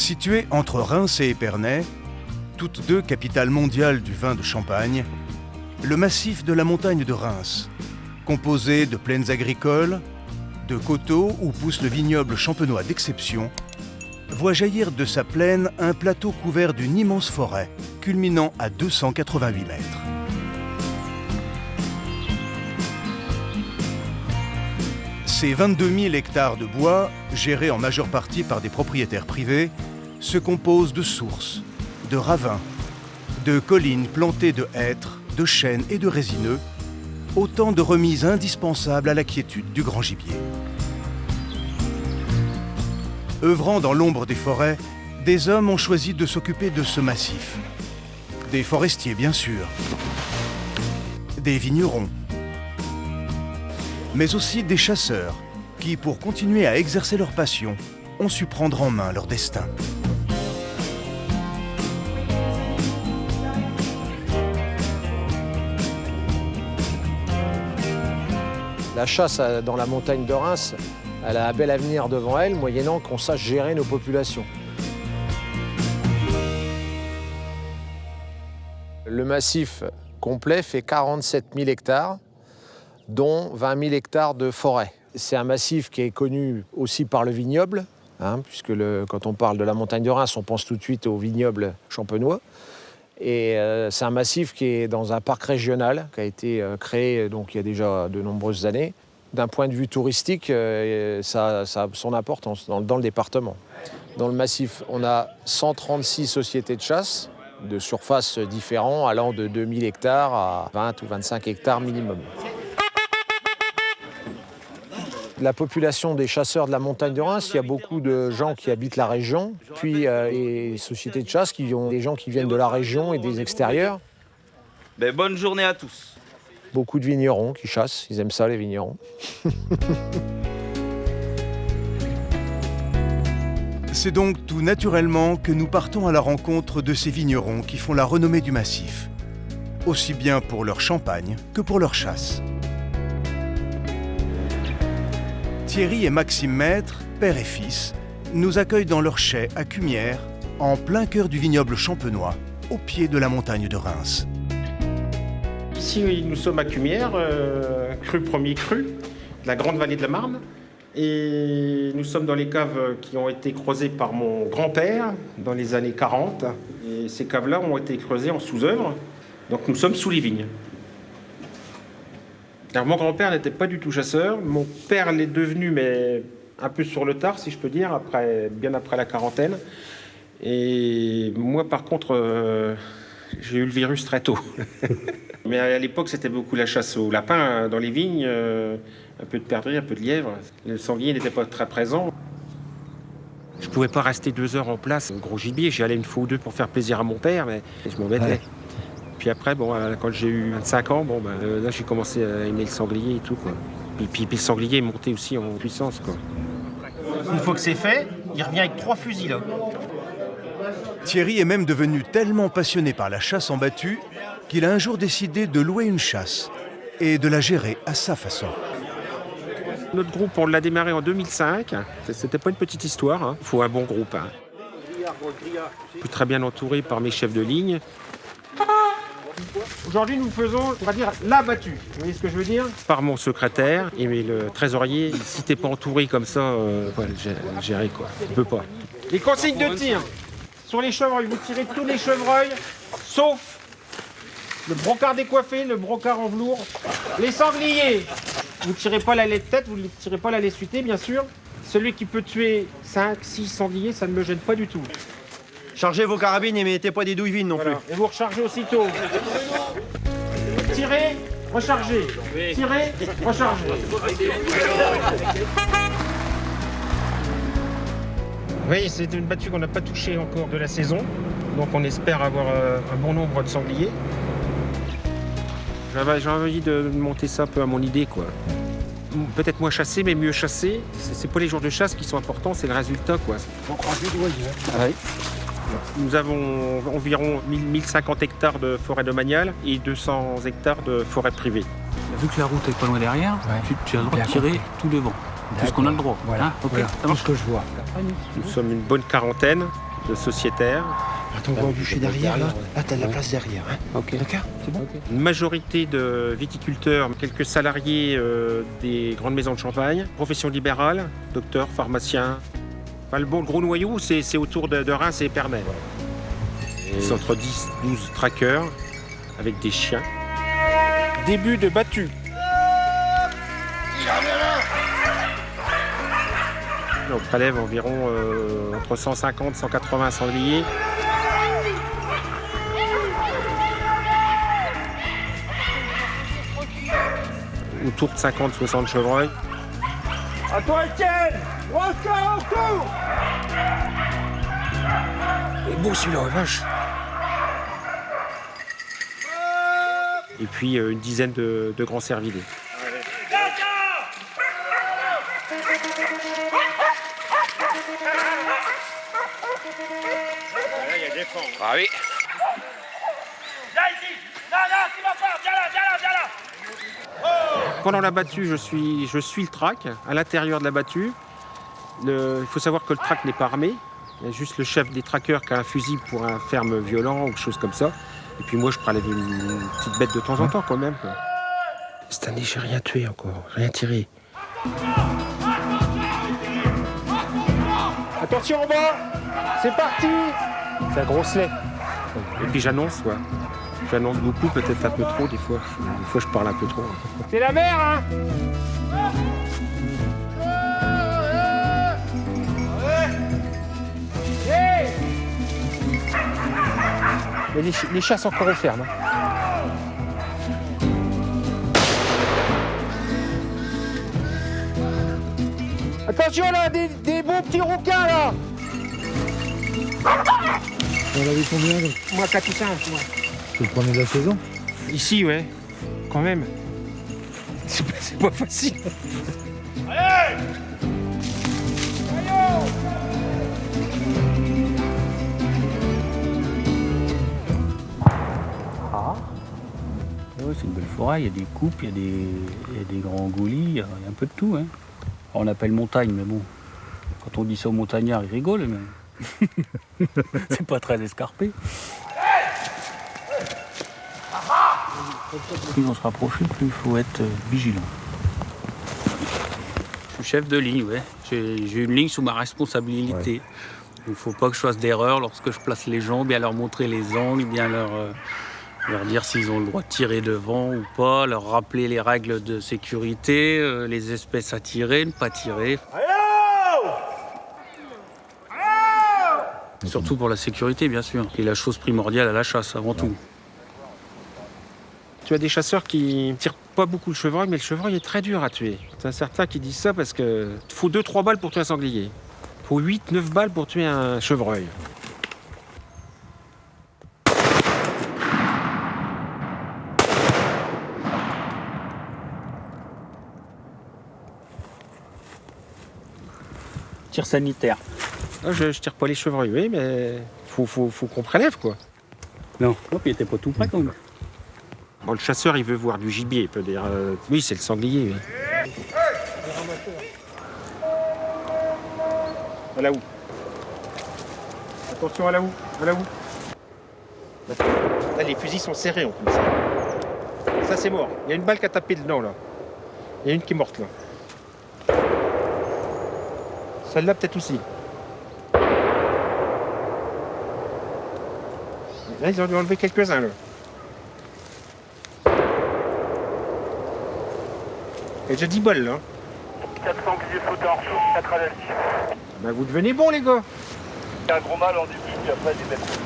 Situé entre Reims et Épernay, toutes deux capitales mondiales du vin de Champagne, le massif de la montagne de Reims, composé de plaines agricoles, de coteaux où pousse le vignoble champenois d'exception, voit jaillir de sa plaine un plateau couvert d'une immense forêt, culminant à 288 mètres. Ces 22 000 hectares de bois, gérés en majeure partie par des propriétaires privés, se composent de sources, de ravins, de collines plantées de hêtres, de chênes et de résineux, autant de remises indispensables à la quiétude du grand gibier. Œuvrant dans l'ombre des forêts, des hommes ont choisi de s'occuper de ce massif. Des forestiers, bien sûr, des vignerons, mais aussi des chasseurs qui, pour continuer à exercer leur passion, ont su prendre en main leur destin. La chasse dans la montagne de Reims, elle a un bel avenir devant elle, moyennant qu'on sache gérer nos populations. Le massif complet fait 47 000 hectares, dont 20 000 hectares de forêt. C'est un massif qui est connu aussi par le vignoble, puisque quand on parle de la montagne de Reims, on pense tout de suite au vignoble champenois. Et c'est un massif qui est dans un parc régional, qui a été créé donc, il y a déjà de nombreuses années. D'un point de vue touristique, ça a son importance dans le département. Dans le massif, on a 136 sociétés de chasse, de surfaces différentes, allant de 2000 hectares à 20 ou 25 hectares minimum. La population des chasseurs de la montagne de Reims, il y a beaucoup de gens qui habitent la région, puis les sociétés de chasse qui ont des gens qui viennent de la région et des extérieurs. Bonne journée à tous. Beaucoup de vignerons qui chassent, ils aiment ça les vignerons. C'est donc tout naturellement que nous partons à la rencontre de ces vignerons qui font la renommée du massif, aussi bien pour leur champagne que pour leur chasse. Thierry et Maxime Maître, père et fils, nous accueillent dans leur chai à Cumières, en plein cœur du vignoble champenois, au pied de la montagne de Reims. Ici, nous sommes à Cumières, premier cru, de la grande vallée de la Marne. Et nous sommes dans les caves qui ont été creusées par mon grand-père dans les années 40. Et ces caves-là ont été creusées en sous-œuvre. Donc nous sommes sous les vignes. Alors mon grand-père n'était pas du tout chasseur. Mon père l'est devenu, mais un peu sur le tard, si je peux dire, bien après la quarantaine. Et moi, par contre, j'ai eu le virus très tôt. Mais à l'époque, c'était beaucoup la chasse au lapin dans les vignes, un peu de perdrix, un peu de lièvre. Le sanglier n'était pas très présent. Je ne pouvais pas rester 2 heures en place. Gros gibier, j'y allais une fois ou deux pour faire plaisir à mon père, mais je m'embêtais. Ouais. Puis après, quand j'ai eu 25 ans, là, j'ai commencé à aimer le sanglier et tout, quoi. Puis le sanglier est monté aussi en puissance, quoi. Une fois que c'est fait, il revient avec 3 fusils, là. Thierry est même devenu tellement passionné par la chasse en battue qu'il a un jour décidé de louer une chasse et de la gérer à sa façon. Notre groupe, on l'a démarré en 2005. C'était pas une petite histoire. Il faut un bon groupe. Je suis très bien entouré par mes chefs de ligne. Aujourd'hui, nous faisons, on va dire, la battue. Vous voyez ce que je veux dire ? Par mon secrétaire et le trésorier. Si t'es pas entouré comme ça, gérer quoi. Tu peux pas. Les consignes de tir. Sur les chevreuils, vous tirez tous les chevreuils, sauf le brocard décoiffé, le brocard en velours. Les sangliers, vous ne tirez pas la laie de tête, vous ne tirez pas la laie suitée, bien sûr. Celui qui peut tuer 5, 6 sangliers, ça ne me gêne pas du tout. Chargez vos carabines et mettez pas des douilles vides non plus. Et vous rechargez aussitôt. Tirez, rechargez. Tirez, rechargez. Oui, c'est une battue qu'on n'a pas touchée encore de la saison. Donc on espère avoir un bon nombre de sangliers. J'ai envie de monter ça un peu à mon idée, quoi. Peut-être moins chasser, mais mieux chasser. C'est pas les jours de chasse qui sont importants, c'est le résultat, quoi. Nous avons environ 1050 hectares de forêt domaniale et 200 hectares de forêt privée. Vu que la route est pas loin derrière, tu as le droit de tirer tout devant. Puisqu'on a le droit. Voilà, hein, voilà. Tout ce que je vois. Nous sommes une bonne quarantaine de sociétaires. Attends, on va boucher derrière, là. Là, t'as de la place derrière. Hein. Ok. D'accord, c'est bon. Une majorité de viticulteurs, quelques salariés des grandes maisons de champagne, profession libérale, docteurs, pharmaciens. Enfin, le gros noyau, c'est autour de Reims et Épernay. C'est entre 10-12 traqueurs avec des chiens. Début de battu. On prélève environ entre 150 et 180 sangliers. Autour de 50-60 chevreuils. À toi, Étienne! Encore autour! Il est beau celui-là, vache. Et puis une dizaine de grands cervidés. Ah oui. Viens ici! Non, tu vas pas! Viens là! Pendant la battue, je suis le track à l'intérieur de la battue. Il faut savoir que le track n'est pas armé. Il y a juste le chef des traqueurs qui a un fusil pour un ferme violent ou quelque chose comme ça. Et puis moi, je prélève une petite bête de temps en temps quand même. Quoi. Cette année, j'ai rien tué encore, rien tiré. Attention en bas! C'est parti! C'est un gros lait. Et puis j'annonce, quoi. J'annonce beaucoup, peut-être un peu trop des fois. Des fois, je parle un peu trop. C'est la mer, hein! Mais les chats sont encore au ferme. Attention là, des bons petits rouquins là! On avait combien donc? Moi, 4 ou 5, moi. C'est le premier de la saison? Ici, ouais. Quand même. C'est pas facile. Ouais, c'est une belle forêt, il y a des coupes, il y a des grands goulis, il y a un peu de tout. Hein. On appelle montagne, mais bon, quand on dit ça aux montagnards, ils rigolent, mais c'est pas très escarpé. Plus on se rapproche, plus il faut être vigilant. Je suis chef de ligne, ouais. J'ai une ligne sous ma responsabilité. Ouais. Il ne faut pas que je fasse d'erreur lorsque je place les gens, bien leur montrer les angles, bien leur dire s'ils ont le droit de tirer devant ou pas, leur rappeler les règles de sécurité, les espèces à tirer, ne pas tirer. Surtout pour la sécurité, bien sûr, qui est la chose primordiale à la chasse, avant tout. Tu as des chasseurs qui tirent pas beaucoup le chevreuil, mais le chevreuil est très dur à tuer. C'est certains qui disent ça parce que faut 2-3 balles pour tuer un sanglier. Il faut 8-9 balles pour tuer un chevreuil. Tir sanitaire. Ah, je tire pas les chevreuils, oui, mais faut qu'on prélève, quoi. Non, hop, il était pas tout près quand même. Bon, le chasseur, il veut voir du gibier, il peut dire. Oui, c'est le sanglier, oui. À la houe. Attention à la houe, à la houe. Là, les fusils sont serrés en plus. Ça, c'est mort. Il y a une balle qui a tapé dedans, là. Il y a une qui est morte, là. Celle-là, peut-être aussi. Là, ils ont dû enlever quelques-uns, là. Il y a déjà 10 balles, là. 4 sangliers flottants, 4 à l'aile. Ben, vous devenez bons, les gars. Il y a un gros mâle en début, puis après, des bêtes.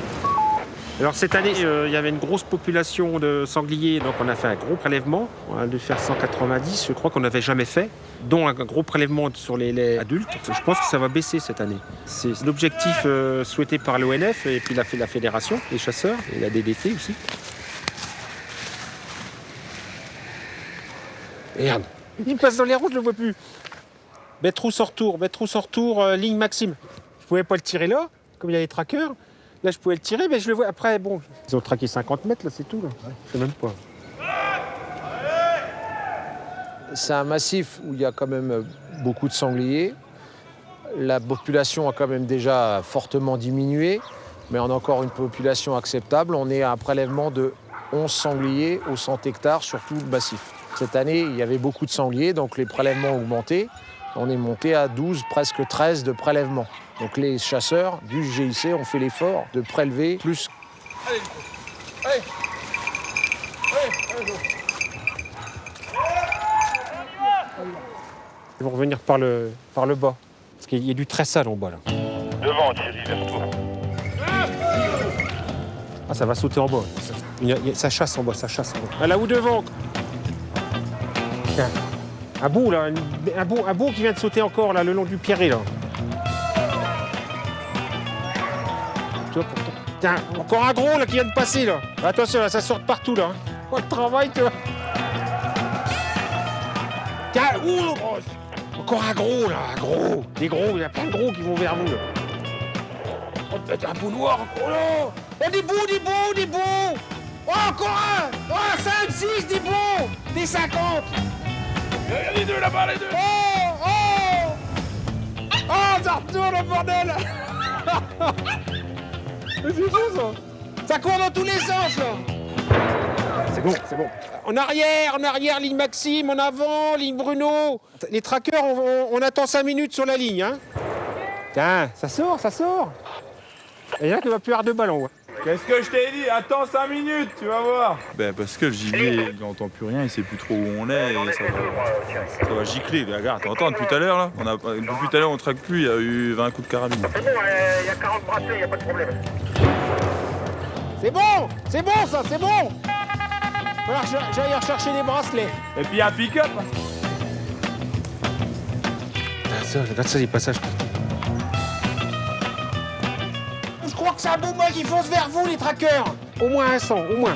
Alors, cette année, il y avait une grosse population de sangliers, donc on a fait un gros prélèvement. On a dû faire 190, je crois qu'on n'avait jamais fait, dont un gros prélèvement sur les laits adultes. Je pense que ça va baisser cette année. C'est l'objectif souhaité par l'ONF et puis la fédération, les chasseurs, et la DDT aussi. Merde. Il passe dans les roues, je le vois plus. Bête rousse hors tour, ligne Maxime. Je pouvais pas le tirer là, comme il y a les traqueurs. Là, je pouvais le tirer, mais je le vois. Après, bon, ils ont traqué 50 mètres, là, c'est tout. Là. Je sais même pas. C'est un massif où il y a quand même beaucoup de sangliers. La population a quand même déjà fortement diminué, mais on a encore une population acceptable. On est à un prélèvement de 11 sangliers au 100 hectares sur tout le massif. Cette année, il y avait beaucoup de sangliers, donc les prélèvements ont augmenté. On est monté à 12, presque 13 de prélèvements. Donc les chasseurs du GIC ont fait l'effort de prélever plus. Allez, allez. Ils vont revenir par le bas. Parce qu'il y a du très sale en bas là. Devant, Thierry, vers toi. Ah, ça va sauter en bas. Ça chasse en bas, ça chasse en bas. Ah, là où devant. Tiens. Un beau là, un beau qui vient de sauter encore là, le long du Pierret là. Tu vois, pourtant. Tiens, encore un gros là qui vient de passer là. Attention là, ça sort de partout là. Oh, le travail, tu vois. Tiens, encore un gros là, un gros. Des gros, il y a plein de gros qui vont vers vous là. Oh, peut-être un bout noir, oh là. Oh, des bouts. Oh, encore un. Oh, 5, 6, des bouts. Des 50. Il y a les deux là-bas, les deux. Oh, ça retourne le bordel. C'est fou ça. Ça court dans tous les sens là. C'est bon. En arrière, ligne Maxime, en avant, ligne Bruno. Les trackers, on attend 5 minutes sur la ligne. Hein. Tiens, ça sort. Et là, qu'il va plus avoir de ballon. Qu'est-ce que je t'ai dit? Attends 5 minutes, tu vas voir. Ben parce que le gibier, il n'entend plus rien, il sait plus trop où on est et ça va gicler. Regarde, t'entends depuis tout à l'heure là? Depuis tout à l'heure on traque plus, il y a eu 20 coups de carabine. C'est bon, il y a 40 bracelets, il n'y a pas de problème. C'est bon ça, c'est bon. Alors j'aille rechercher les bracelets. Et puis un pick-up. Regarde ça, les passages. Je crois que c'est un beau mâle qui fonce vers vous, les traqueurs. Au moins un 100, au moins.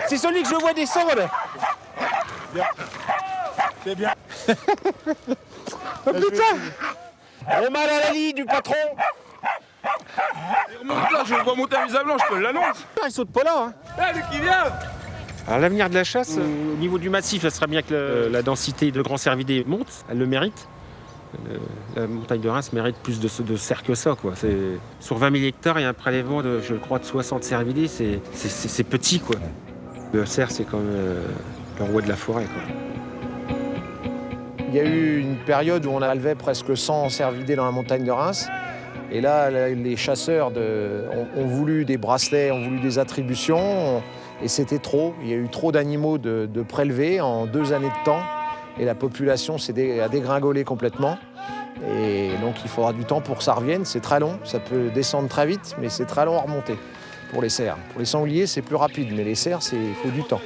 C'est celui que je vois descendre. C'est bien. Oh putain! On mal à la ligne du patron. Là, je le vois monter à vis à blanc, je te l'annonce. Il saute pas là. Hein. Allez, qui vient? Alors l'avenir de la chasse, au niveau du massif, ça serait bien que la densité de grands cervidés monte, elle le mérite. La montagne de Reims mérite plus de cerfs que ça, quoi. Sur 20 000 hectares, il y a un prélèvement de, je crois, de 60 cervidés, c'est petit, quoi. Le cerf, c'est quand même le roi de la forêt, quoi. Il y a eu une période où on élevait presque 100 cervidés dans la montagne de Reims. Et là, les chasseurs ont voulu des bracelets, ont voulu des attributions. Et c'était trop. Il y a eu trop d'animaux de prélevés en 2 années de temps. Et la population a dégringolé complètement. Et donc, il faudra du temps pour que ça revienne. C'est très long. Ça peut descendre très vite, mais c'est très long à remonter pour les cerfs. Pour les sangliers, c'est plus rapide. Mais les cerfs, il faut du temps.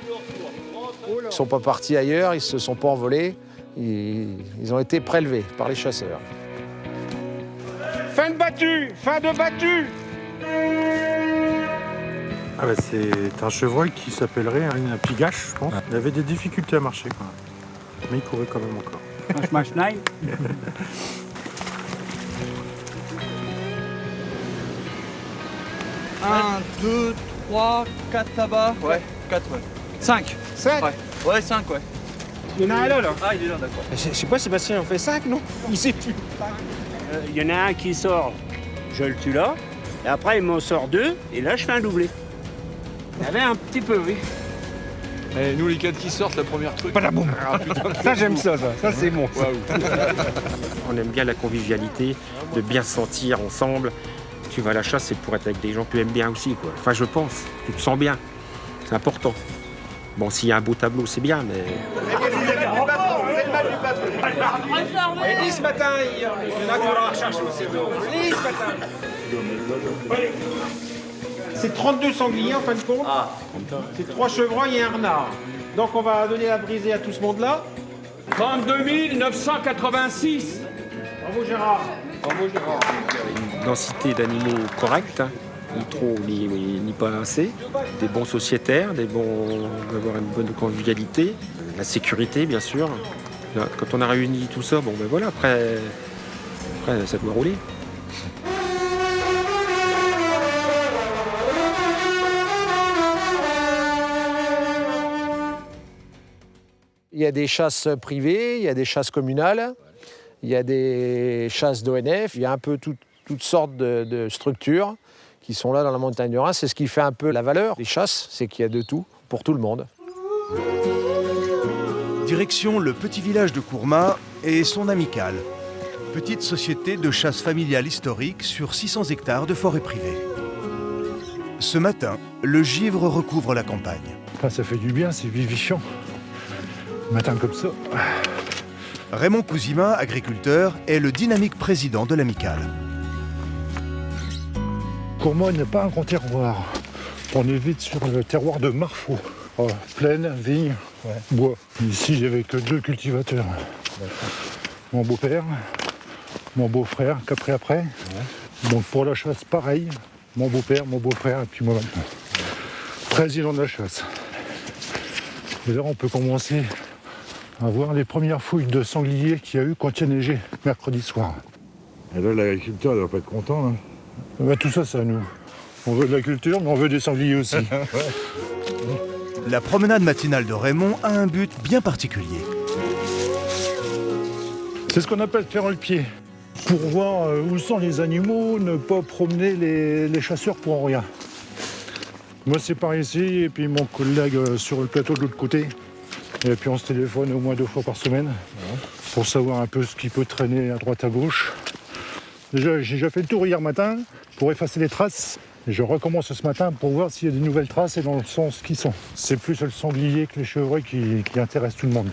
Ils ne sont pas partis ailleurs, ils ne se sont pas envolés. Ils ont été prélevés par les chasseurs. Fin de battue. Ah bah c'est un chevreuil qui s'appellerait un pigache, je pense. Il avait des difficultés à marcher quand même. Mais il courait quand même encore. Un, 2, 3, 4 là-bas. Ouais, 4, ouais. 5. 5. Ouais, 5, ouais. Il y en a un là. Ah, il est là, d'accord. Je sais pas, Sébastien, on fait 5, non? Il sait plus. Il y en a un qui sort, je le tue là. Et après, il m'en sort 2, et là, je fais un doublé. Il y avait un petit peu, oui. Et nous, les 4 qui sortent, la première truc. Pas la boum. Ça, j'aime ça. Ça, c'est bon. On aime bien la convivialité, de bien se sentir ensemble. Si tu vas à la chasse, c'est pour être avec des gens que tu aimes bien aussi, quoi. Enfin, je pense. Tu te sens bien. C'est important. Bon, s'il y a un beau tableau, c'est bien, mais... Il est 10 ce matin, il y en a qui vont la rechercher aussi. Il est 10 ce matin. C'est 32 sangliers en fin de compte. C'est 3 chevreuils et un renard. Donc on va donner la brisée à tout ce monde-là. 32 986. Bravo Gérard. Une densité d'animaux correcte, hein. Ni trop, ni pas assez. Des bons sociétaires, d'avoir une bonne convivialité. La sécurité, bien sûr. Quand on a réuni tout ça, bon ben voilà, après ça doit rouler. Il y a des chasses privées, il y a des chasses communales, il y a des chasses d'ONF, il y a un peu toutes sortes de structures qui sont là dans la montagne de Reims. C'est ce qui fait un peu la valeur des chasses, c'est qu'il y a de tout pour tout le monde. Direction le petit village de Courmat et son amicale. Petite société de chasse familiale historique sur 600 hectares de forêt privée. Ce matin, le givre recouvre la campagne. Enfin, ça fait du bien, c'est vivifiant. Un matin comme ça. Raymond Cousima, agriculteur, est le dynamique président de l'amicale. Courmat n'est pas un grand terroir. On est vite sur le terroir de Marfaux. Plaine, vigne, bois. Ici, j'avais que 2 cultivateurs. Mon beau-père, mon beau-frère, qu'après après. Donc pour la chasse, pareil. Mon beau-père, mon beau-frère, et puis moi maintenant. Président de la chasse. Et là, on peut commencer à voir les premières fouilles de sangliers qu'il y a eu quand il y a neigé mercredi soir. Et là, l'agriculteur ne doit pas être content. Là. Ben, tout ça, c'est à nous. On veut de la culture, mais on veut des sangliers aussi. La promenade matinale de Raymond a un but bien particulier. C'est ce qu'on appelle faire le pied. Pour voir où sont les animaux, ne pas promener les chasseurs pour rien. Moi, c'est par ici, et puis mon collègue sur le plateau de l'autre côté. Et puis on se téléphone au moins 2 fois par semaine pour savoir un peu ce qui peut traîner à droite à gauche. Déjà, j'ai déjà fait le tour hier matin pour effacer les traces. Et je recommence ce matin pour voir s'il y a des nouvelles traces et dans le sens qu'ils sont. C'est plus le sanglier que les chevreuils qui intéressent tout le monde.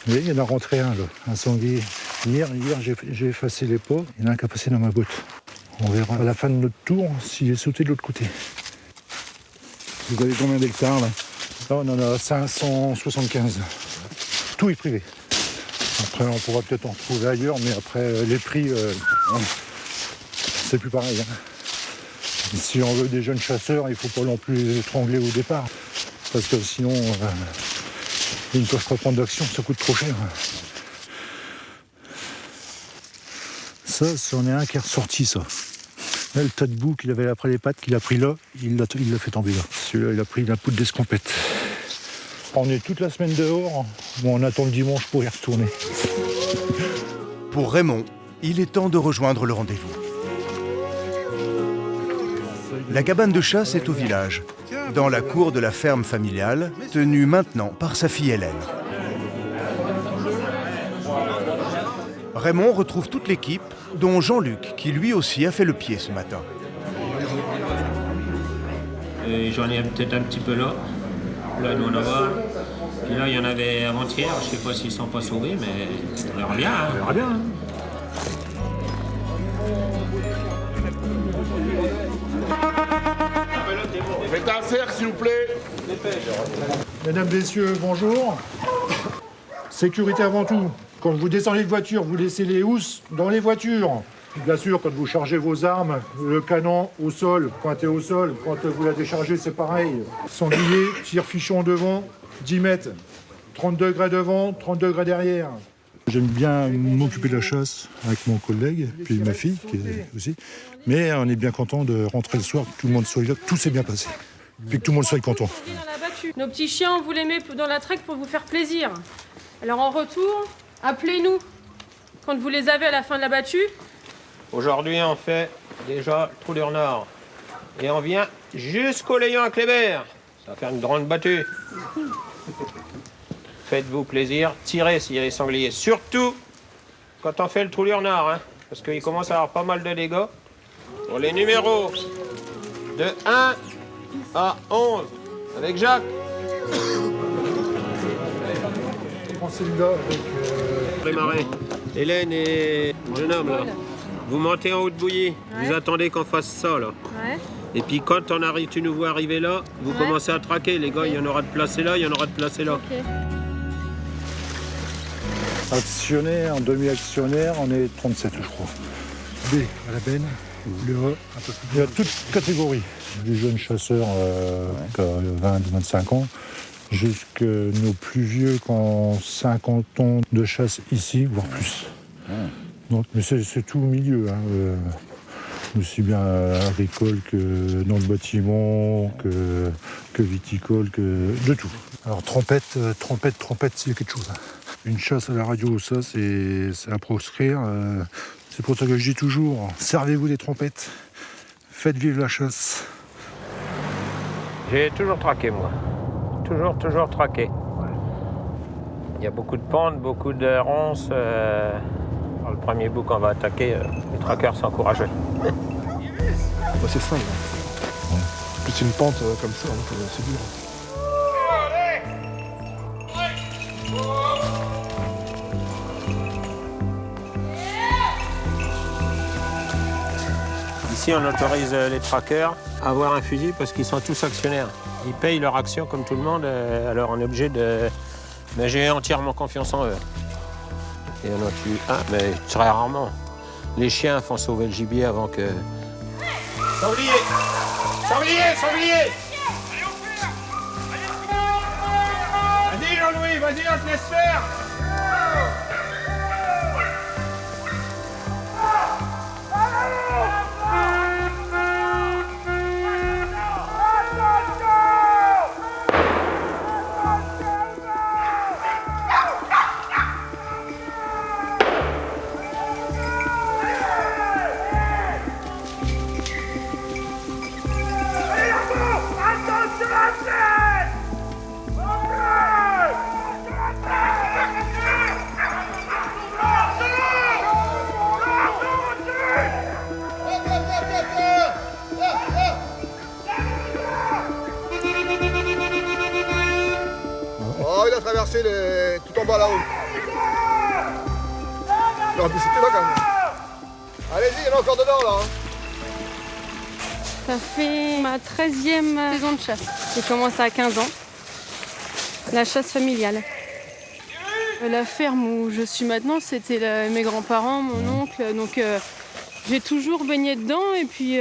Vous voyez, il y en a rentré un, là, un sanglier. Hier j'ai effacé les pots, il y en a un qui a passé dans ma botte. On verra à la fin de notre tour s'il est sauté de l'autre côté. Vous avez combien d'hectares là? Là, on en a 575. Tout est privé. Après, on pourra peut-être en trouver ailleurs, mais après, les prix, c'est plus pareil. Hein. Si on veut des jeunes chasseurs, il ne faut pas non plus les étrangler au départ. Parce que sinon, ils ne peuvent pas prendre d'action, ça coûte trop cher. Ça, c'en est un qui est ressorti, ça. Là, le tas de boue qu'il avait après les pattes, qu'il a pris là, il l'a fait tomber là. Celui-là, il a pris la poudre d'escampette. On est toute la semaine dehors, mais on attend le dimanche pour y retourner. Pour Raymond, il est temps de rejoindre le rendez-vous. La cabane de chasse est au village, dans la cour de la ferme familiale, tenue maintenant par sa fille Hélène. Raymond retrouve toute l'équipe, dont Jean-Luc, qui lui aussi a fait le pied ce matin. J'en ai peut-être un petit peu là. Là, nous, on en a. Puis là, il y en avait avant-hier. Je ne sais pas s'ils ne sont pas sauvés, mais on verra bien. Hein. On verra bien. Hein. Faites un cercle, s'il vous plaît. Mesdames, messieurs, bonjour. Sécurité avant tout. Quand vous descendez de voiture, vous laissez les housses dans les voitures. Bien sûr, quand vous chargez vos armes, le canon au sol, pointé au sol. Quand vous la déchargez, c'est pareil. Sanglier, tir fichon devant, 10 mètres. 30 degrés devant, 30 degrés derrière. J'aime bien m'occuper de la chasse avec mon collègue, puis ma fille qui est aussi. Mais on est bien content de rentrer le soir, que tout le monde soit là, que tout s'est bien passé. Puis que tout le monde soit content. Nos petits chiens, on vous les met dans la trek pour vous faire plaisir. Alors en retour, appelez-nous quand vous les avez à la fin de la battue. Aujourd'hui, on fait déjà le trou du Nord. Et on vient jusqu'au Léon à Kléber. Ça va faire une grande battue. Faites-vous plaisir, tirez s'il y a des sangliers. Surtout quand on fait le trou du Nord, hein, parce qu'il commence à avoir pas mal de dégâts. Pour les numéros de 1 à 11, avec Jacques. Prémaré. Hélène et jeune homme, là. Vous montez en haut de bouillie, vous attendez qu'on fasse ça, là. Ouais. Et puis quand tu nous vois arriver là, vous commencez à traquer. Les gars, il y en aura de placés là, il y en aura de placés là. Okay. Actionnaire, demi-actionnaire, on est 37, je crois. B à la benne, le A, un peu plus. Il y a toutes catégories. Du jeune chasseur qui a 20-25 ans, jusqu'à nos plus vieux qui ont 50 ans de chasse ici, voire plus. Donc, mais c'est tout au milieu. Hein. Aussi bien agricole que dans le bâtiment, que viticole, que de tout. Alors trompette, c'est quelque chose. Une chasse à la radio, ça c'est à proscrire. C'est pour ça que je dis toujours, servez-vous des trompettes, faites vivre la chasse. J'ai toujours traqué, moi. Toujours traqué. Il y a beaucoup de pentes, beaucoup de ronces. Le premier bout qu'on va attaquer, les traqueurs sont courageux. C'est simple. Puis c'est une pente comme ça, c'est dur. Ici, on autorise les traqueurs à avoir un fusil parce qu'ils sont tous actionnaires. Ils payent leur action comme tout le monde, alors on est obligé de... Mais j'ai entièrement confiance en eux. Et on en tue un, mais très rarement. Les chiens font sauver le gibier avant que... Sanglier! Vas-y Jean-Louis, vas-y, on te laisse faire! Il a traversé tout en bas là-haut. Il aurait pu sauter là quand même. Allez-y, il y en a encore dedans là. Ça fait ma 13e saison de chasse. J'ai commencé à 15 ans. La chasse familiale. La ferme où je suis maintenant, c'était mes grands-parents, mon oncle. Donc j'ai toujours baigné dedans et puis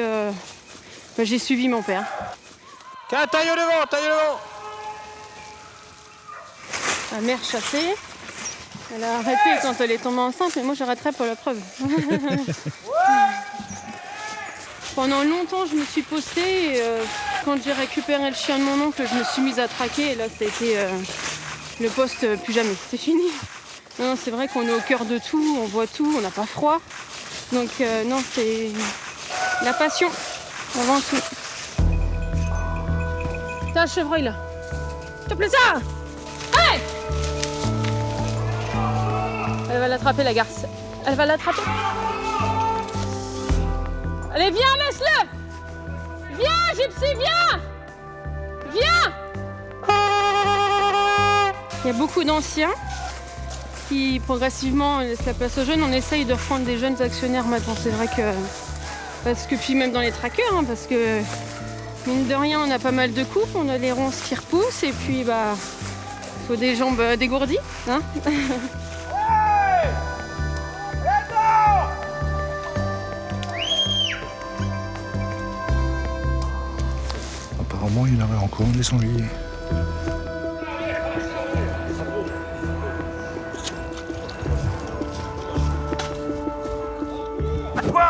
j'ai suivi mon père. Tiens, taille au devant! Ma mère chassait. Elle a arrêté quand elle est tombée enceinte, mais moi j'arrêterai pour la preuve. Pendant longtemps, je me suis postée. Et, quand j'ai récupéré le chien de mon oncle, je me suis mise à traquer. Et là, ça a été le poste plus jamais. C'est fini. Non, c'est vrai qu'on est au cœur de tout, on voit tout, on n'a pas froid. Donc non, c'est la passion avant tout. T'as un chevreuil là. S'il te plaît ça. Hey! Elle va l'attraper la garce. Elle va l'attraper. Allez, viens, laisse-le! Viens, Gypsy, viens! Viens! Il y a beaucoup d'anciens qui progressivement laissent la place aux jeunes. On essaye de reprendre des jeunes actionnaires maintenant. C'est vrai que... Parce que puis même dans les traqueurs, hein, parce que mine de rien, on a pas mal de coupes, on a les ronces qui repoussent et puis faut des jambes dégourdies. Hein. Apparemment, il y en avait encore des sangliers. Toi!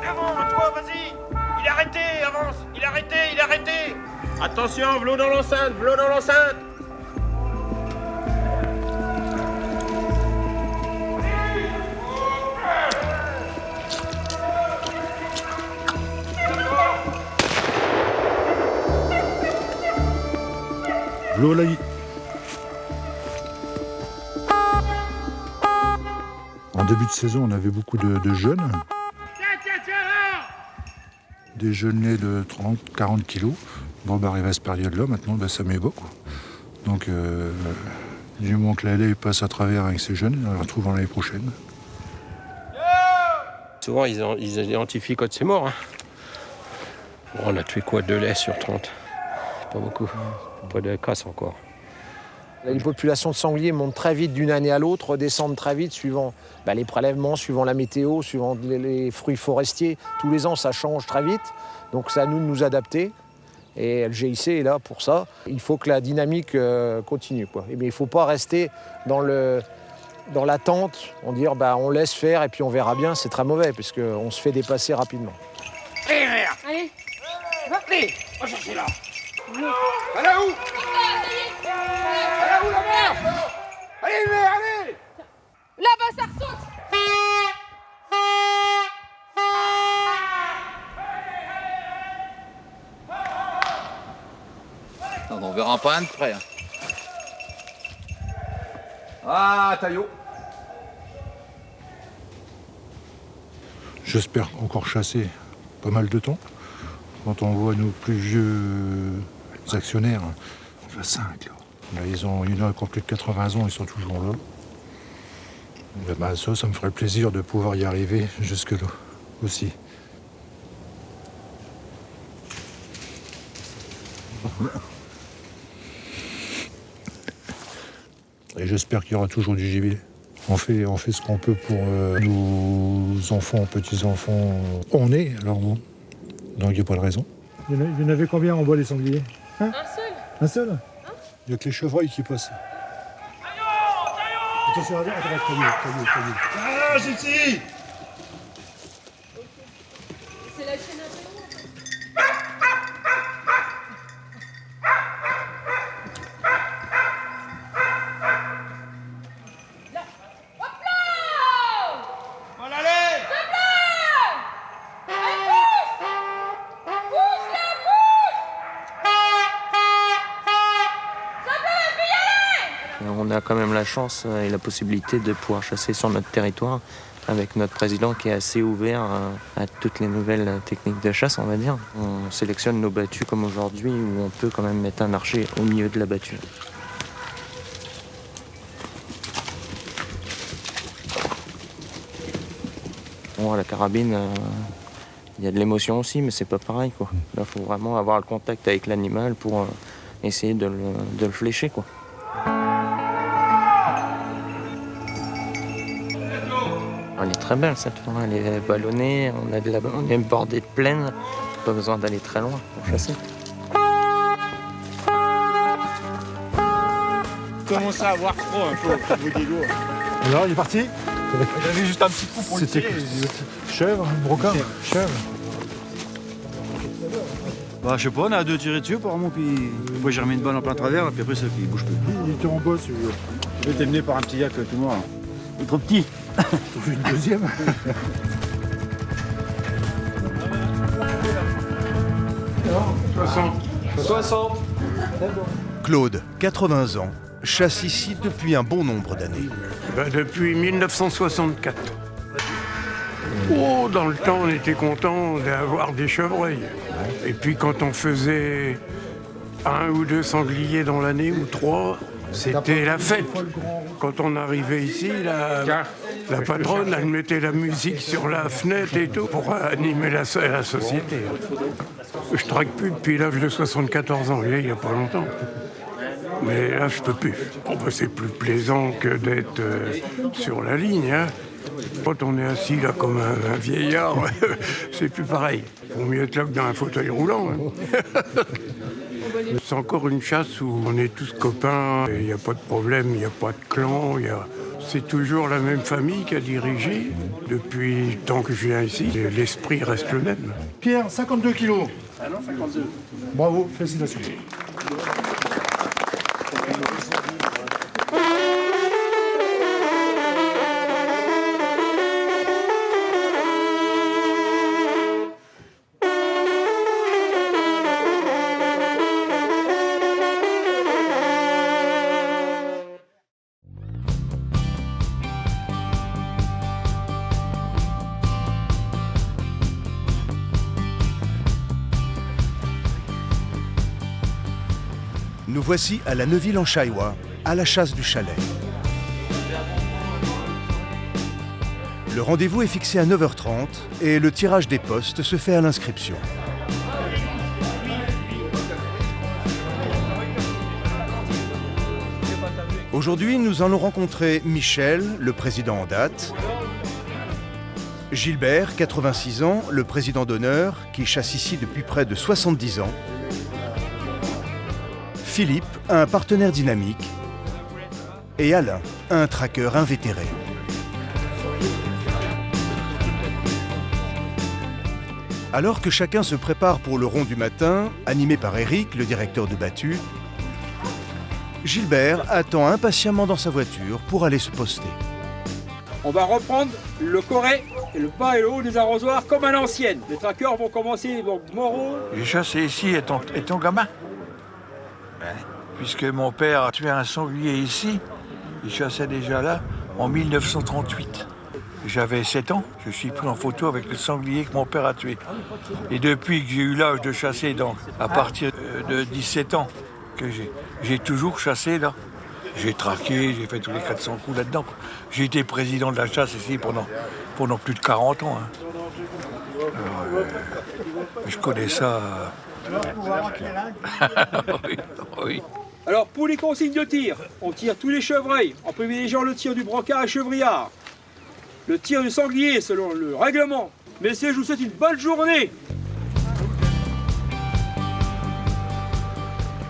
Devant, toi, vas-y! Il est arrêté, avance! Il est arrêté! Attention, v'là dans l'enceinte! V'là. En début de saison, on avait beaucoup de jeunes. Des jeunes nés de 30-40 kilos. Bon, arrivé à cette période-là, maintenant, ça met beaucoup. Donc, du moment que la lait passe à travers avec ces jeunes, on les retrouve l'année prochaine. Souvent, ils identifient quand c'est mort. Hein. Bon, on a tué quoi, 2 laits sur 30? Pas beaucoup. Pas de casse encore. Les populations de sangliers montent très vite d'une année à l'autre, redescendent très vite suivant les prélèvements, suivant la météo, suivant les fruits forestiers. Tous les ans, ça change très vite. Donc c'est à nous de nous adapter. Et le GIC est là pour ça. Il faut que la dynamique continue, quoi. Mais il ne faut pas rester dans dans l'attente, on dit on laisse faire et puis on verra bien, c'est très mauvais parce qu'on se fait dépasser rapidement. Allez, merde. Allez. Allez, va chercher là. Elle est où? Elle est où la merde? Allez, merde, allez. Là-bas, ça ressaute. On verra pas un de près. Ah, Taillot. J'espère encore chasser pas mal de temps. Quand on voit nos plus vieux actionnaires, on a 5 là. Là, il y en a qui ont plus de 80 ans, ils sont toujours là. Ça me ferait plaisir de pouvoir y arriver jusque-là aussi. Et j'espère qu'il y aura toujours du gibier. On fait ce qu'on peut pour nos enfants, petits-enfants. On est, alors bon. Donc il n'y a pas de raison. Il y en avait combien en bas les sangliers? Un seul. Un seul? Il n'y a que les chevreuils qui passent. Attention, attends, Taillot. Ah, j'ai ici. C'est la chaîne à vélo. On a quand même la chance et la possibilité de pouvoir chasser sur notre territoire avec notre président qui est assez ouvert à toutes les nouvelles techniques de chasse, on va dire. On sélectionne nos battues comme aujourd'hui où on peut quand même mettre un archer au milieu de la battue. Bon, à la carabine, il y a de l'émotion aussi, mais c'est pas pareil, quoi. Là, il faut vraiment avoir le contact avec l'animal pour essayer de le flécher, quoi. Elle est très belle cette forêt, elle est ballonnée, on est bordé de plaine, pas besoin d'aller très loin pour chasser. Commence à avoir froid un peu au niveau des lourds. Alors, il est parti? J'avais juste un petit coup pour le tirer. Chèvre, brocard, chèvre. Bah, je sais pas, on a 2 tirés dessus apparemment, puis moi j'ai remis une balle en plein travers, puis après ça il bouge plus. Il était en bas celui-là. Il était mené par un petit gars tout noir. Il est trop petit. T'as vu une deuxième? Alors, 60. Claude, 80 ans, chasse ici depuis un bon nombre d'années. Depuis 1964. Oh, dans le temps, on était content d'avoir des chevreuils. Et puis quand on faisait 1 ou 2 sangliers dans l'année, ou 3, c'était la fête. Quand on arrivait ici, la patronne, elle mettait la musique sur la fenêtre et tout pour animer la société. Je traque plus depuis l'âge de 74 ans, il n'y a pas longtemps. Mais là, je peux plus. C'est plus plaisant que d'être sur la ligne. Hein. Quand on est assis là comme un vieillard, c'est plus pareil. Il faut mieux être là que dans un fauteuil roulant. Hein. C'est encore une chasse où on est tous copains, il n'y a pas de problème, il n'y a pas de clan. C'est toujours la même famille qui a dirigé. Depuis le temps que je viens ici, l'esprit reste le même. Pierre, 52 kilos. Ah non, 52. Bravo, félicitations. Nous voici à la Neuville-en-Chaillois, à la chasse du chalet. Le rendez-vous est fixé à 9h30 et le tirage des postes se fait à l'inscription. Aujourd'hui, nous allons rencontrer Michel, le président en date, Gilbert, 86 ans, le président d'honneur, qui chasse ici depuis près de 70 ans, Philippe, un partenaire dynamique, et Alain, un traqueur invétéré. Alors que chacun se prépare pour le rond du matin, animé par Eric, le directeur de Battu, Gilbert attend impatiemment dans sa voiture pour aller se poster. On va reprendre le coré et le bas et le haut des arrosoirs comme à l'ancienne. Les traqueurs vont commencer, donc Moreau. J'ai chassé ici étant gamin. Puisque mon père a tué un sanglier ici, il chassait déjà là en 1938. J'avais 7 ans, je suis pris en photo avec le sanglier que mon père a tué. Et depuis que j'ai eu l'âge de chasser, donc à partir de 17 ans, que j'ai toujours chassé là. J'ai traqué, j'ai fait tous les 400 coups là-dedans. J'ai été président de la chasse ici pendant plus de 40 ans. Alors, je connais ça. Oui, oui. Alors pour les consignes de tir, on tire tous les chevreuils en privilégiant le tir du brancard et chevrillard. Le tir du sanglier selon le règlement. Messieurs, je vous souhaite une bonne journée.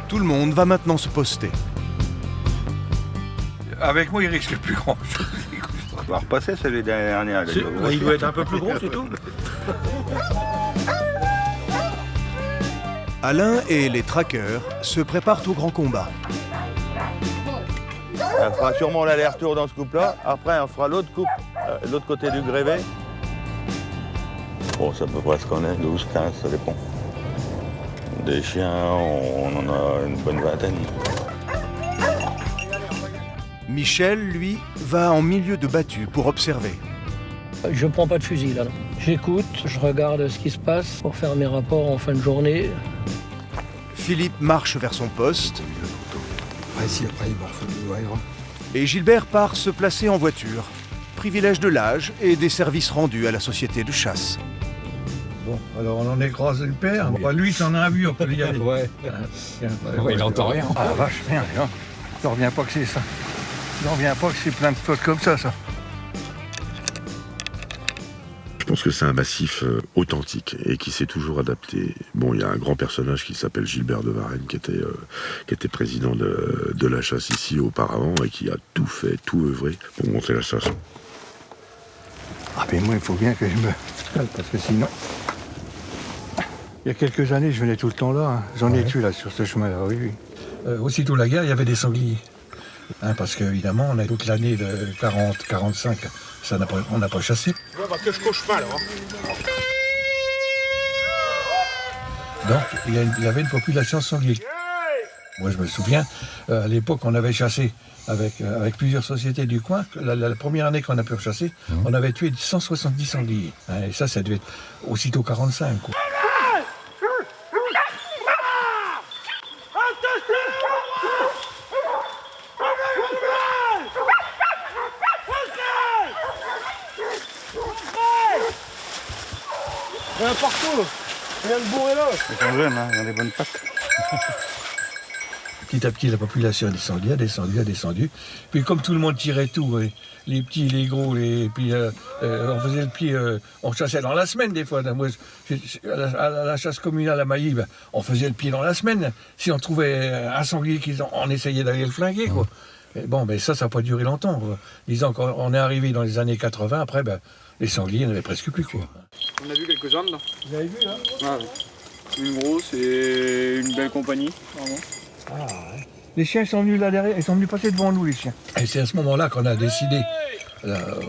Tout le monde va maintenant se poster. Avec moi, il risque plus grand chose. On va repasser celui de l'année dernière. Il doit être un peu plus gros, c'est tout. Alain et les traqueurs se préparent au grand combat. On fera sûrement l'aller-retour dans ce couple-là. Après, on fera l'autre couple, l'autre côté du grévé. Bon, c'est à peu près ce qu'on est, 12, 15, ça dépend. Des chiens, on en a une bonne vingtaine. Michel, lui, va en milieu de Battu pour observer. Je ne prends pas de fusil là. J'écoute, je regarde ce qui se passe pour faire mes rapports en fin de journée. Philippe marche vers son poste. Après, Et Gilbert part se placer en voiture. Privilège de l'âge et des services rendus à la société de chasse. Bon, alors on en écrase le père. Bah, lui, s'en a un vu, on peut y aller. Ouais. Il n'entend rien. Ah, vache, rien. Je ne reviens pas que c'est ça. Je ne reviens pas que c'est plein de fautes comme ça. Je pense que c'est un massif authentique et qui s'est toujours adapté. Bon, il y a un grand personnage qui s'appelle Gilbert de Varenne, qui était président de la chasse ici auparavant et qui a tout fait, tout œuvré pour monter la chasse. Ah ben moi, il faut bien que je me calme, parce que sinon... Il y a quelques années, je venais tout le temps là. Hein. J'en ai tué là, sur ce chemin-là, oui. Aussitôt la guerre, il y avait des sangliers. Hein, parce qu'évidemment, on a toute l'année de 40, 45, on n'a pas chassé. Ouais, bah que je couche pas, alors. Donc, il y avait une population de sangliers. Moi, je me souviens, à l'époque, on avait chassé avec plusieurs sociétés du coin. La première année qu'on a pu chasser, on avait tué 170 sangliers. Hein, et ça devait être aussitôt 45. Quoi. Il y a un partout, il y a le bourré là. Ils sont jeunes, hein, ils ont des bonnes pattes. Petit à petit, la population a descendu. Puis comme tout le monde tirait tout, les petits, les gros, puis on faisait le pied, on chassait dans la semaine des fois. Moi, à la chasse communale à Mailly, on faisait le pied dans la semaine. Si on trouvait un sanglier, on essayait d'aller le flinguer, quoi. Et bon, mais ça n'a pas duré longtemps, quoi. Disons qu'on est arrivé dans les années 80, après, les sangliers n'avaient presque plus, quoi. On a vu quelques-uns là. Vous avez vu, là? Ah oui. Une grosse et une belle compagnie, vraiment. Ah, ouais. Les chiens sont venus là derrière, ils sont venus passer devant nous, les chiens. Et c'est à ce moment-là qu'on a décidé,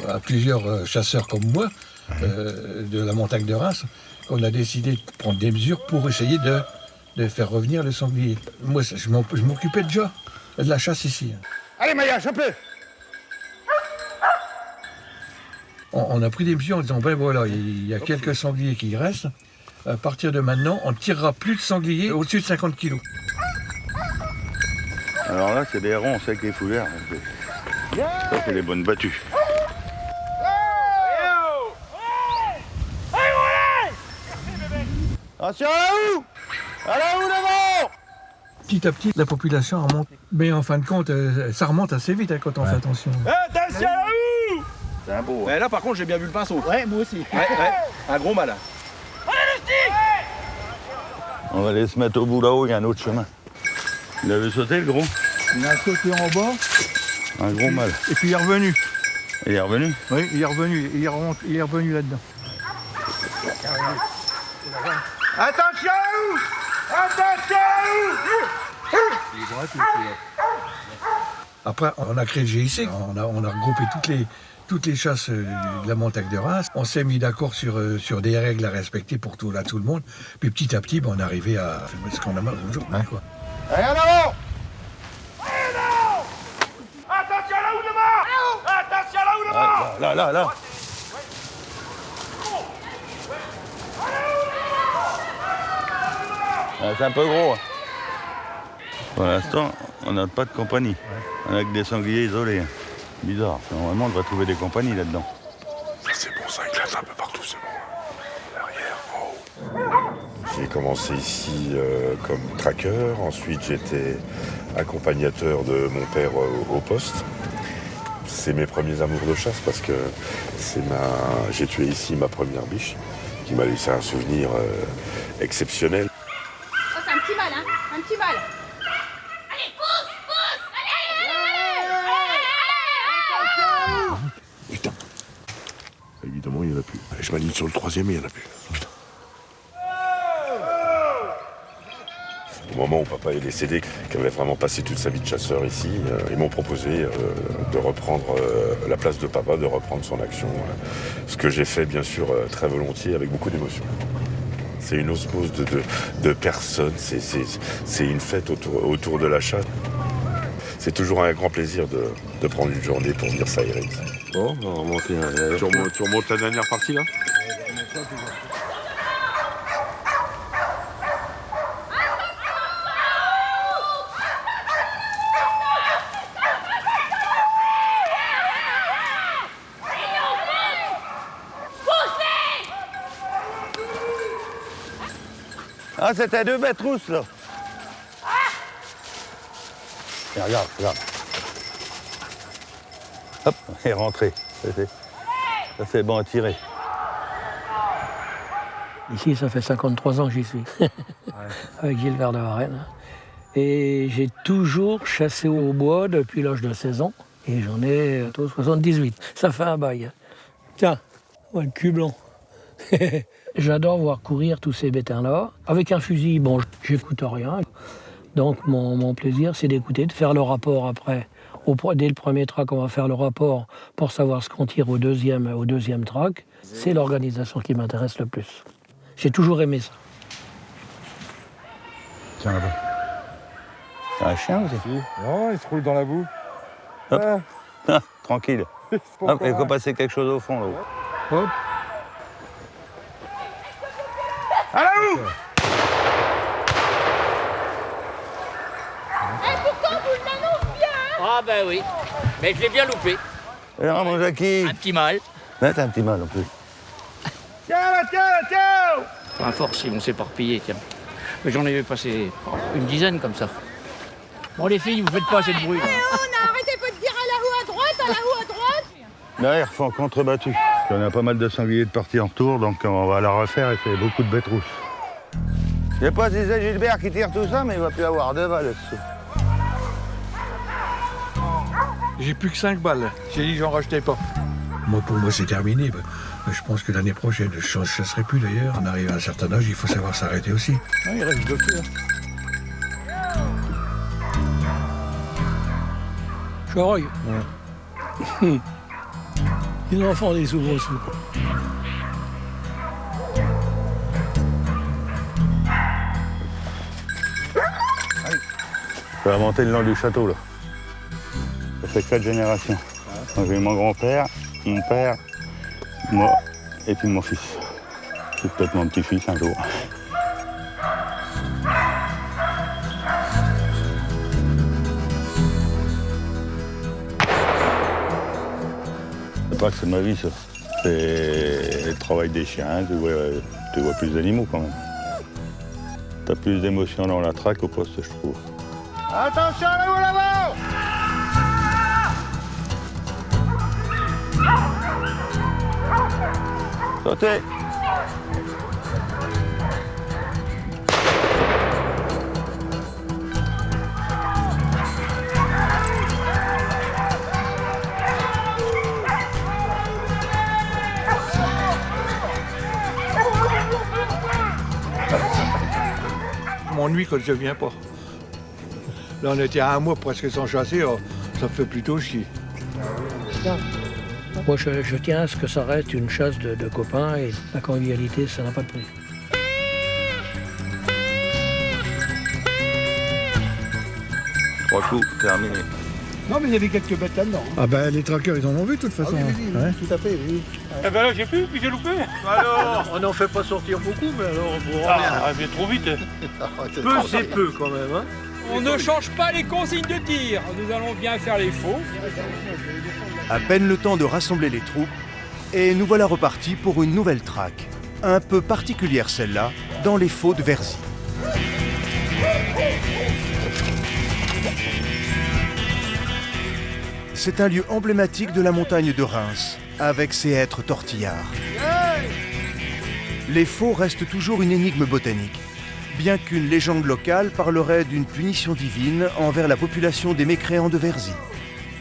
à plusieurs chasseurs comme moi, de la montagne de Reims, qu'on a décidé de prendre des mesures pour essayer de faire revenir le sanglier. Moi, je m'occupais déjà de la chasse ici. Allez, Maya, un peu. On a pris des mesures en disant, ben voilà, il y a quelques sangliers qui restent. À partir de maintenant, on ne tirera plus de sangliers au-dessus de 50 kilos. Alors là, c'est des ronds avec les fougères. Ça, c'est des bonnes battues. Attention à la houe! À la houe devant! Petit à petit, la population remonte. Mais en fin de compte, ça remonte assez vite hein, quand on fait attention. Attention à la houe! C'est un beau. Mais là, par contre, j'ai bien vu le pinceau. Ouais, moi aussi. Ouais. Un gros malin. On va aller se mettre au bout là-haut, il y a un autre chemin. Il avait sauté le gros. Il a sauté en bas. Un gros mâle. Et puis il est revenu. Il est revenu? Oui, il est revenu. Il est revenu là-dedans. Attention! Attention! Après, on a créé le GIC. On a regroupé toutes les chasses de la montagne de Reims. On s'est mis d'accord sur des règles à respecter pour tout le monde. Puis petit à petit, on est arrivé à ce qu'on a mal aujourd'hui. Quoi. Allez, en avant! Attention là où devant! Attention là où devant! Là. C'est un peu gros. Pour l'instant, on n'a pas de compagnie. On n'a que des sangliers isolés. Bizarre. Normalement, on devrait trouver des compagnies là-dedans. Ça, c'est bon, ça éclate un peu partout, c'est bon. Derrière, en haut. J'ai commencé ici comme tracker. Ensuite, j'étais accompagnateur de mon père au poste. C'est mes premiers amours de chasse parce que j'ai tué ici ma première biche qui m'a laissé un souvenir exceptionnel. Oh, c'est un petit mâle, hein? Un petit mâle. Allez, pousse! Allez! Putain. Évidemment, il n'y en a plus. Je m'aligne sur le troisième et il n'y en a plus. Au moment où papa est décédé, qui avait vraiment passé toute sa vie de chasseur ici, ils m'ont proposé de reprendre la place de papa, de reprendre son action. Ce que j'ai fait, bien sûr, très volontiers, avec beaucoup d'émotion. C'est une osmose de personnes, c'est une fête autour de la chasse. C'est toujours un grand plaisir de prendre une journée pour venir s'aérer. Bon, on va remonter. Tu remontes la dernière partie là? Ah, c'était 2 bêtes rousses, là. Et regarde. Hop, il est rentré. Ça, c'est bon à tirer. Ici, ça fait 53 ans que j'y suis, avec Gilbert de Varenne. Et j'ai toujours chassé au bois depuis l'âge de 16 ans. Et j'en ai 78. Ça fait un bail. Tiens, voilà le cul blanc. J'adore voir courir tous ces bétains-là. Avec un fusil, bon, j'écoute rien. Donc mon plaisir, c'est d'écouter, de faire le rapport après. Dès le premier track, on va faire le rapport pour savoir ce qu'on tire au deuxième track. C'est l'organisation qui m'intéresse le plus. J'ai toujours aimé ça. Tiens là-bas. C'est un chien aussi? Non, il se roule dans la boue. Hop. Ah, tranquille. Hop, il faut passer quelque chose au fond là-haut. Hop. À la où? Pourtant, vous l'annoncez bien, hein? Ah ben oui, mais je l'ai bien loupé. Et alors, mon Jackie? Un petit mâle. Là, t'as un petit mâle en plus. Tiens! À force, ils vont s'éparpiller, tiens. Mais j'en ai vu passer une dizaine comme ça. Bon les filles, vous faites pas assez de bruit. On a arrêté pas de dire à la roue à droite, à la roue à droite. Là, ils refont contrebattu. On a pas mal de sangliers de partie en retour, donc on va la refaire et c'est beaucoup de bêtes rousses. Je sais pas si c'est Gilbert qui tire tout ça, mais il va plus avoir de balles. J'ai plus que 5 balles. J'ai dit que j'en rachetais pas. Pour moi, c'est terminé. Je pense que l'année prochaine, je ne chasserai plus d'ailleurs. On arrive à un certain âge, il faut savoir s'arrêter aussi. Ah, il reste 2 pieds. Chevreuil. Ouais. Les enfants des sous-grosses. Ça va monter le long du château, là. Ça fait 4 générations. J'ai eu mon grand-père, mon père, moi et puis mon fils. C'est peut-être mon petit-fils un jour. C'est pas que c'est ma vie, ça. C'est le travail des chiens. Tu vois plus d'animaux, quand même. T'as plus d'émotions dans la traque au poste, je trouve. Attention là-haut, là-bas! Sautez! m'ennuie quand je viens pas. Là, on était à un mois presque sans chasser, alors ça fait plutôt chier. Moi, je tiens à ce que ça reste une chasse de copains et la convivialité, ça n'a pas de prix. Trois coups, terminé. Non, mais il y avait quelques bêtes là-dedans. Ah ben les traqueurs, ils en ont vu de toute façon. Oui, tout à fait, oui. Eh ben là, j'ai plus, puis j'ai loupé. Alors, on n'en fait pas sortir beaucoup, mais alors vous bien trop vite. Peu, c'est peu quand même. Hein. On ne change pas les consignes de tir. Nous allons bien faire les faux. À peine le temps de rassembler les troupes, et nous voilà repartis pour une nouvelle traque. Un peu particulière celle-là, dans les faux de Verzy. C'est un lieu emblématique de la montagne de Reims, avec ses hêtres tortillards. Les faux restent toujours une énigme botanique, bien qu'une légende locale parlerait d'une punition divine envers la population des mécréants de Verzy.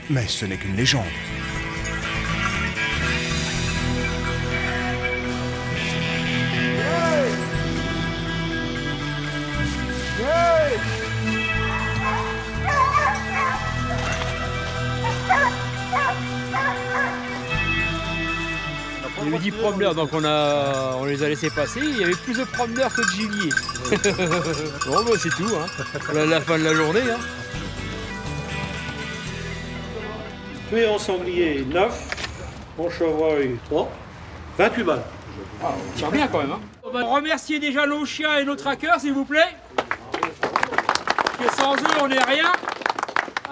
Mais ce n'est qu'une légende. Il y avait 10 promeneurs, donc on les a laissés passer. Il y avait plus de promeneurs que de gibier. Bon, bah, c'est tout, hein. La fin de la journée. Hein. Tué en sanglier 9, en chevreuil 3, 28 balles. Ah, on tire bien quand même. Hein. On va remercier déjà nos chiens et nos traqueurs, s'il vous plaît. Parce que sans eux, on n'est rien.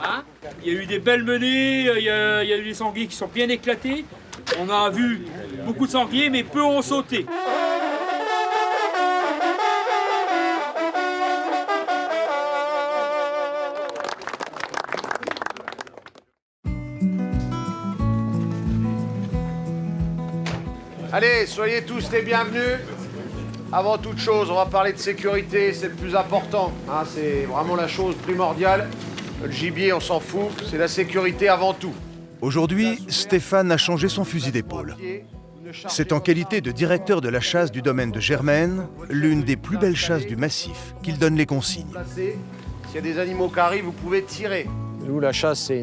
Hein, il y a eu des belles menées, il y a eu des sangliers qui sont bien éclatés. On a vu beaucoup de sangliers, mais peu ont sauté. Allez, soyez tous les bienvenus. Avant toute chose, on va parler de sécurité, c'est le plus important. Hein, c'est vraiment la chose primordiale. Le gibier, on s'en fout, c'est la sécurité avant tout. Aujourd'hui, Stéphane a changé son fusil d'épaule. C'est en qualité de directeur de la chasse du domaine de Germaine, l'une des plus belles chasses du massif, qu'il donne les consignes. S'il y a des animaux qui arrivent, vous pouvez tirer. Nous, la chasse, c'est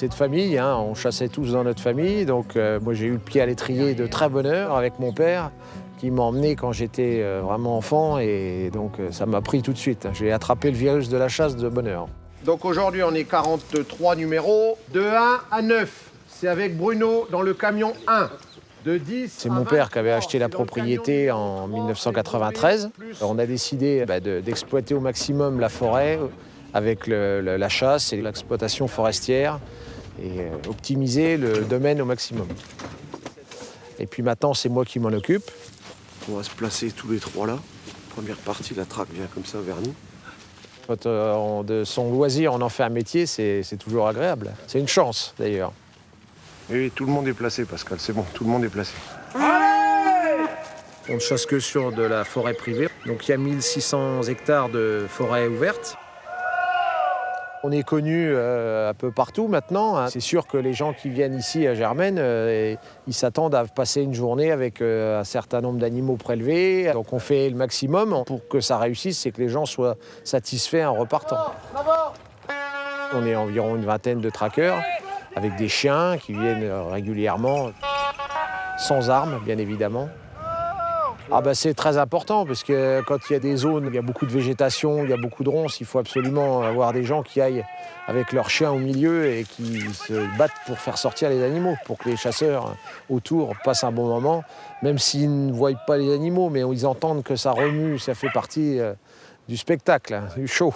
de famille. Hein. On chassait tous dans notre famille. Donc, moi, j'ai eu le pied à l'étrier de très bonne heure avec mon père, qui m'a emmené quand j'étais vraiment enfant. Et donc, ça m'a pris tout de suite. J'ai attrapé le virus de la chasse de bonne heure. Donc aujourd'hui, on est 43 numéros, de 1 à 9. C'est avec Bruno dans le camion 1. De 10 C'est mon père qui avait acheté la propriété en 1993. On a décidé d'exploiter au maximum la forêt avec la chasse et l'exploitation forestière et optimiser le domaine au maximum. Et puis maintenant, c'est moi qui m'en occupe. On va se placer tous les trois là. Première partie, la traque vient comme ça vers nous. Quand de son loisir, on en fait un métier, c'est toujours agréable. C'est une chance, d'ailleurs. Oui, tout le monde est placé, Pascal, c'est bon, tout le monde est placé. On ne chasse que sur de la forêt privée. Donc il y a 1600 hectares de forêt ouverte. On est connu un peu partout maintenant. Hein. C'est sûr que les gens qui viennent ici à Germaine, ils s'attendent à passer une journée avec un certain nombre d'animaux prélevés. Donc on fait le maximum pour que ça réussisse, c'est que les gens soient satisfaits en repartant. On est environ une vingtaine de traqueurs avec des chiens qui viennent régulièrement, sans armes bien évidemment. C'est très important parce que quand il y a des zones où il y a beaucoup de végétation, il y a beaucoup de ronces, il faut absolument avoir des gens qui aillent avec leurs chiens au milieu et qui se battent pour faire sortir les animaux, pour que les chasseurs autour passent un bon moment, même s'ils ne voient pas les animaux, mais ils entendent que ça remue, ça fait partie du spectacle, du show.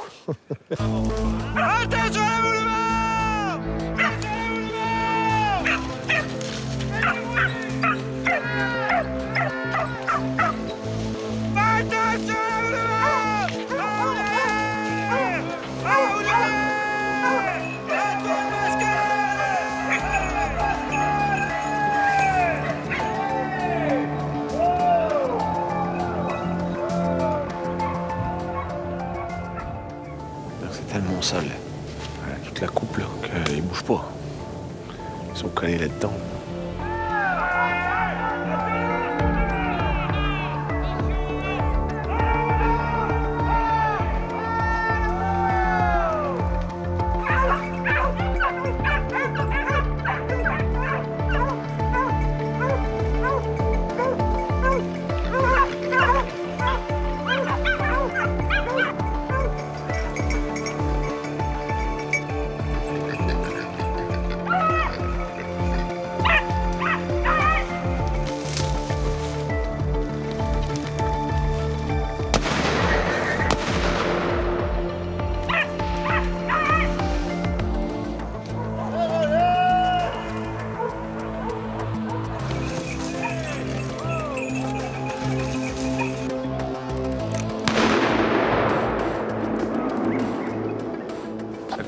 Attention à vous, le vent! C'est tellement sale. Toute la coupe là, qu'ils bougent pas. Ils sont collés là-dedans.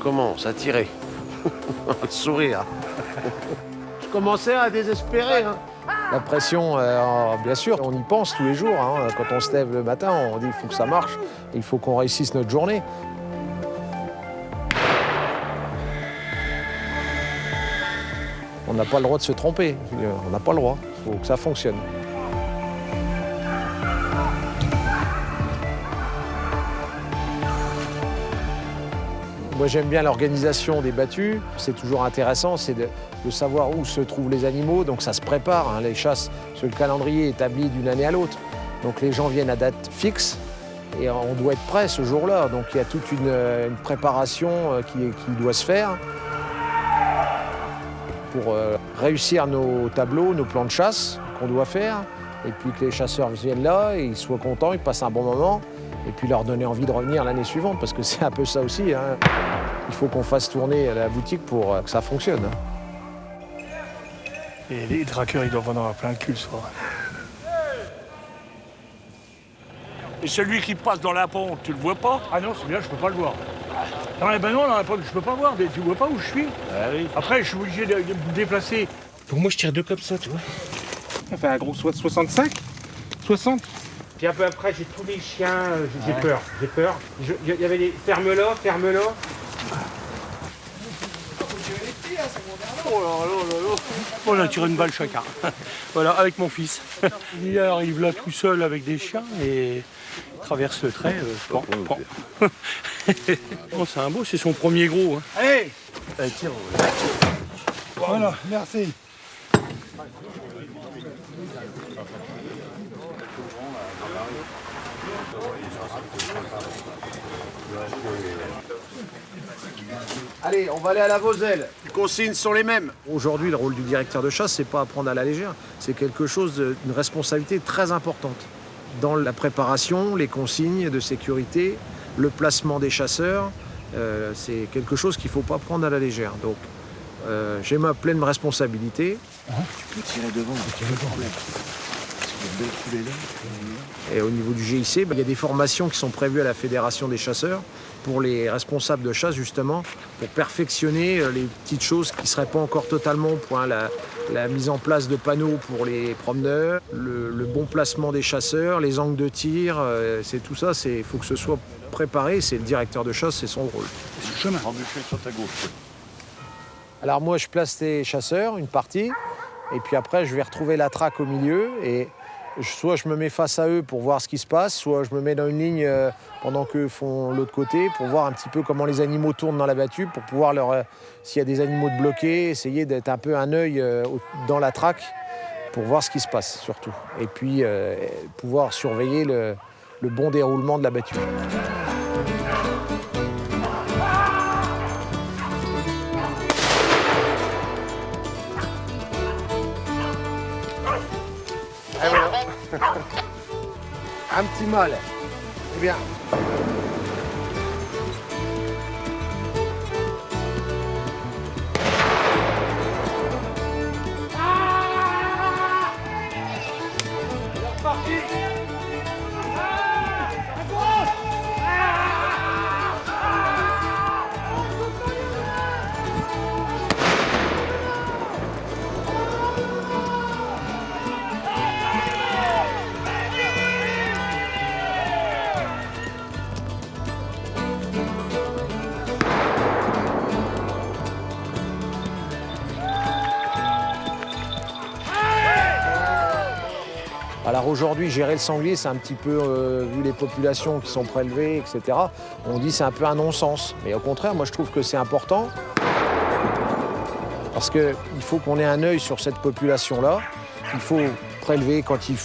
commence à tirer. Le sourire. Je commençais à désespérer. Hein. La pression, bien sûr, on y pense tous les jours. Hein. Quand on se lève le matin, on dit qu'il faut que ça marche, il faut qu'on réussisse notre journée. On n'a pas le droit de se tromper, on n'a pas le droit, il faut que ça fonctionne. Moi j'aime bien l'organisation des battues, c'est toujours intéressant, c'est de savoir où se trouvent les animaux, donc ça se prépare, hein, les chasses, sur le calendrier établi d'une année à l'autre. Donc les gens viennent à date fixe et on doit être prêt ce jour-là, donc il y a toute une préparation qui doit se faire pour réussir nos tableaux, nos plans de chasse qu'on doit faire, et puis que les chasseurs viennent là, et ils soient contents, ils passent un bon moment, et puis leur donner envie de revenir l'année suivante, parce que c'est un peu ça aussi. Hein. Il faut qu'on fasse tourner la boutique pour que ça fonctionne. Hein. Et les traqueurs, ils doivent en avoir plein le cul le soir. Et celui qui passe dans la pente, tu le vois pas? Ah non, c'est bien, je peux pas le voir. Non, ben non, je peux pas le voir, mais tu vois pas où je suis. Ah oui. Après, je suis obligé de me déplacer. Donc moi, je tire deux comme ça, tu vois. Ça fait un gros 65, 60. Puis un peu après, j'ai tous les chiens, j'ai peur. Il y avait des ferme-la. On a tiré une balle chacun. Voilà, avec mon fils. Il arrive là tout seul avec des chiens et il traverse le trait. Bon. Bon, c'est un beau, c'est son premier gros. Hein. Allez, tire. Voilà, merci. Allez, on va aller à la Voselle. Les consignes sont les mêmes. Aujourd'hui, le rôle du directeur de chasse, c'est pas à prendre à la légère. C'est quelque chose d'une responsabilité très importante. Dans la préparation, les consignes de sécurité, le placement des chasseurs, c'est quelque chose qu'il ne faut pas prendre à la légère. Donc, j'ai ma pleine responsabilité. Tu peux tirer devant, Et au niveau du GIC, il y a des formations qui sont prévues à la Fédération des chasseurs pour les responsables de chasse, justement, pour perfectionner les petites choses qui ne seraient pas encore totalement au point. La mise en place de panneaux pour les promeneurs, le bon placement des chasseurs, les angles de tir, c'est tout ça, il faut que ce soit préparé, c'est le directeur de chasse, c'est son rôle. Le chemin. Embûché sur ta gauche. Alors moi, je place les chasseurs, une partie, et puis après, je vais retrouver la traque au milieu, et soit je me mets face à eux pour voir ce qui se passe, soit je me mets dans une ligne pendant qu'eux font l'autre côté pour voir un petit peu comment les animaux tournent dans la battue, pour pouvoir s'il y a des animaux de bloqués, essayer d'être un peu un œil dans la traque pour voir ce qui se passe surtout. Et puis pouvoir surveiller le bon déroulement de la battue. Et voilà. Un petit mâle. C'est bien. Alors aujourd'hui, gérer le sanglier, c'est un petit peu, vu les populations qui sont prélevées, etc., on dit c'est un peu un non-sens. Mais au contraire, moi je trouve que c'est important, parce qu'il faut qu'on ait un œil sur cette population-là. Il faut prélever quand il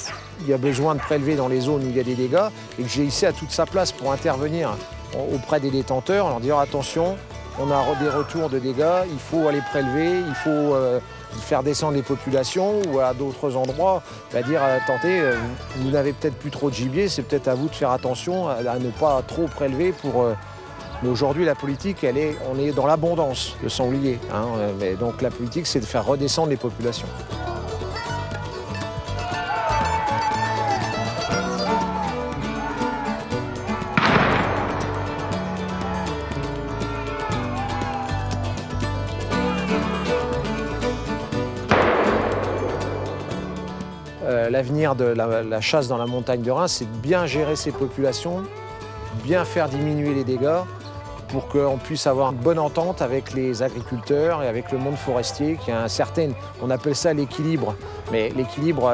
y a besoin de prélever dans les zones où il y a des dégâts, et que GIC a toute sa place pour intervenir auprès des détenteurs, en leur disant attention, on a des retours de dégâts, il faut aller prélever, il faut faire descendre les populations, ou à d'autres endroits, dire attendez, vous n'avez peut-être plus trop de gibier, c'est peut-être à vous de faire attention à ne pas trop prélever pour. Mais aujourd'hui, la politique, on est dans l'abondance de sangliers. Hein, mais donc la politique, c'est de faire redescendre les populations. l'avenir de la chasse dans la montagne de Reims, c'est de bien gérer ces populations, bien faire diminuer les dégâts pour qu'on puisse avoir une bonne entente avec les agriculteurs et avec le monde forestier, qui a un certain, on appelle ça l'équilibre. Mais l'équilibre,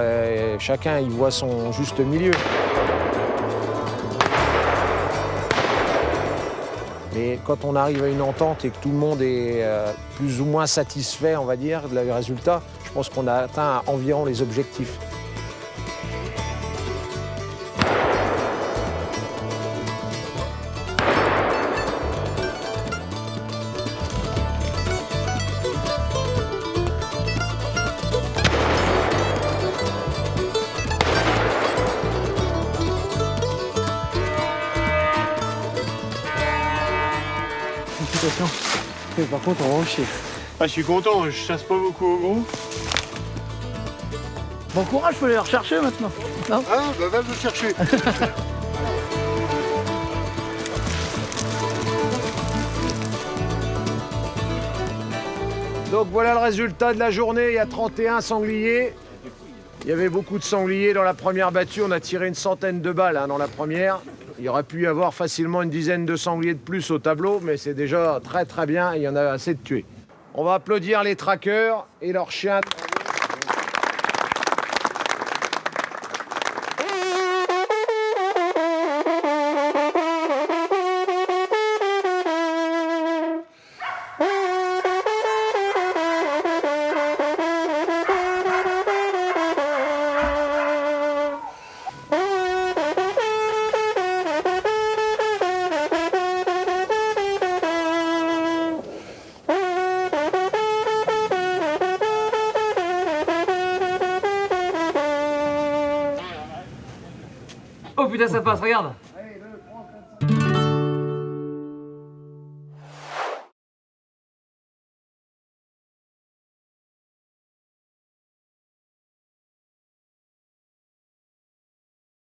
chacun y voit son juste milieu. Mais quand on arrive à une entente et que tout le monde est plus ou moins satisfait, on va dire, du résultat, je pense qu'on a atteint environ les objectifs. Mais par contre, on va en chier. Ah, je suis content, je chasse pas beaucoup au gros. Bon courage, faut aller le rechercher maintenant. Non Ah, bah va le chercher. Donc voilà le résultat de la journée, il y a 31 sangliers. Il y avait beaucoup de sangliers dans la première battue, on a tiré une centaine de balles dans la première. Il y aurait pu y avoir facilement une dizaine de sangliers de plus au tableau, mais c'est déjà très très bien, il y en a assez de tués. On va applaudir les traqueurs et leurs chiens. Oh putain, ça passe, regarde.